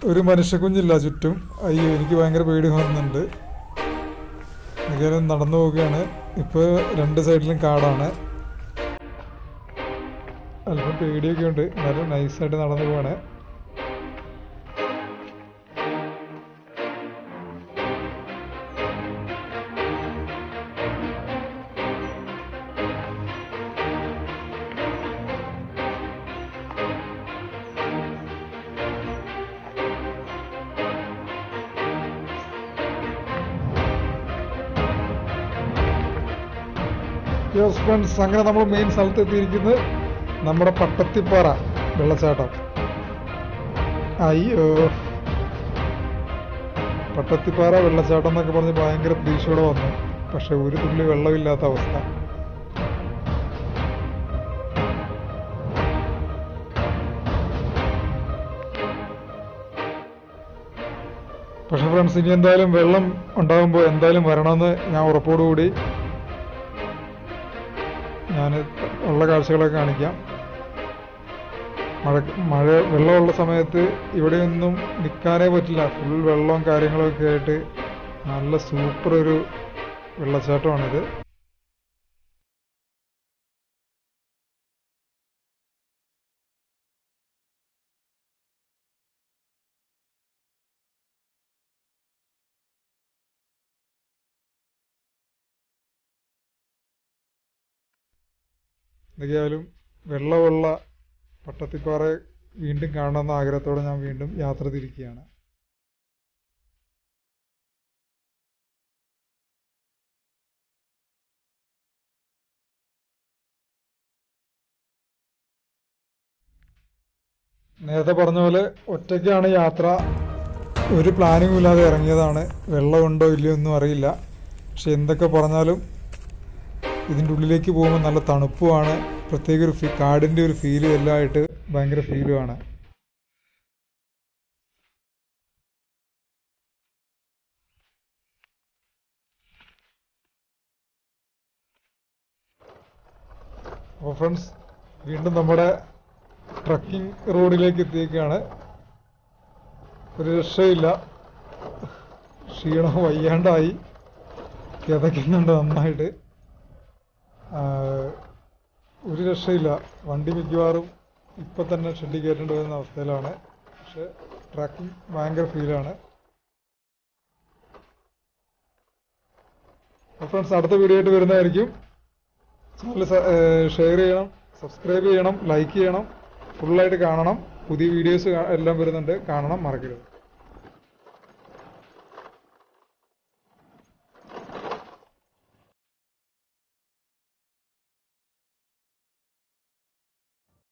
ഒരു മനുഷ്യക്കുഞ്ഞില്ല ചുറ്റും. അയ്യോ, എനിക്ക് ഭയങ്കര പേടി തോന്നുന്നുണ്ട്. എന്തായാലും നടന്നു പോവുകയാണ്. ഇപ്പോൾ രണ്ട് സൈഡിലും കാടാണ്. അല്പം പേടിയൊക്കെ ഉണ്ട്, എന്നാലും നൈസായിട്ട് നടന്നു പോവാണ്. യെസ് ഫ്രണ്ട്സ്, അങ്ങനെ നമ്മൾ മെയിൻ സ്ഥലത്ത് എത്തിയിരിക്കുന്നത് നമ്മുടെ പട്ടത്തിപ്പാറ വെള്ളച്ചാട്ടം. അയ്യോ, പട്ടത്തിപ്പാറ വെള്ളച്ചാട്ടം എന്നൊക്കെ പറഞ്ഞ് ഭയങ്കര പ്രതീക്ഷയോടെ വന്നു. പക്ഷെ ഒരു തുള്ളി വെള്ളമില്ലാത്ത അവസ്ഥ. പക്ഷെ ഫ്രണ്ട്സ്, ഇനി എന്തായാലും വെള്ളം ഉണ്ടാകുമ്പോൾ എന്തായാലും വരണമെന്ന് ഞാൻ ഉറപ്പോടുകൂടി ഞാൻ ഉള്ള കാഴ്ചകളൊക്കെ കാണിക്കാം. വെള്ളമുള്ള സമയത്ത് ഇവിടെയൊന്നും നിൽക്കാനേ പറ്റില്ല. ഫുൾ വെള്ളവും കാര്യങ്ങളൊക്കെ ആയിട്ട് നല്ല സൂപ്പർ ഒരു വെള്ളച്ചാട്ടമാണിത്. എന്തൊക്കെയായാലും വെള്ളമുള്ള പട്ടത്തിപ്പാറ വീണ്ടും കാണണമെന്ന ആഗ്രഹത്തോടെ ഞാൻ വീണ്ടും യാത്ര തിരിക്കുകയാണ്. നേരത്തെ പറഞ്ഞ പോലെ ഒറ്റയ്ക്കാണ് യാത്ര. ഒരു പ്ലാനിങ്ങും ഇല്ലാതെ ഇറങ്ങിയതാണ്. വെള്ളമുണ്ടോ ഇല്ലയോ ഒന്നും അറിയില്ല. പക്ഷെ എന്തൊക്കെ പറഞ്ഞാലും ഇതിൻ്റെ ഉള്ളിലേക്ക് പോകുമ്പോൾ നല്ല തണുപ്പുമാണ്. പ്രത്യേക ഒരു കാടിൻ്റെ ഒരു ഫീലും എല്ലാം ആയിട്ട് ഭയങ്കര ഫീലുമാണ്. അപ്പോൾ ഫ്രണ്ട്സ്, വീണ്ടും നമ്മുടെ ട്രക്കിംഗ് റോഡിലേക്ക് എത്തിയേക്കാണ്. ഒരു രക്ഷയില്ല, ക്ഷീണം വയ്യാണ്ടായി, കിതയ്ക്കുന്നുണ്ട് നന്നായിട്ട്. ഒരു രക്ഷയില്ല. വണ്ടി മിക്കവാറും ഇപ്പം തന്നെ ഷെഡിൽ കയറ്റേണ്ടി വരുന്ന അവസ്ഥയിലാണ്. പക്ഷെ ട്രക്കിംഗ് ഭയങ്കര ഫീലാണ്. ഫ്രണ്ട്സ്, അടുത്ത വീഡിയോ ആയിട്ട് വരുന്നതായിരിക്കും. ചാനൽ ഷെയർ ചെയ്യണം, സബ്സ്ക്രൈബ് ചെയ്യണം, ലൈക്ക് ചെയ്യണം, ഫുള്ളായിട്ട് കാണണം. പുതിയ വീഡിയോസ് എല്ലാം വരുന്നുണ്ട്, കാണണം, മറക്കരുത്.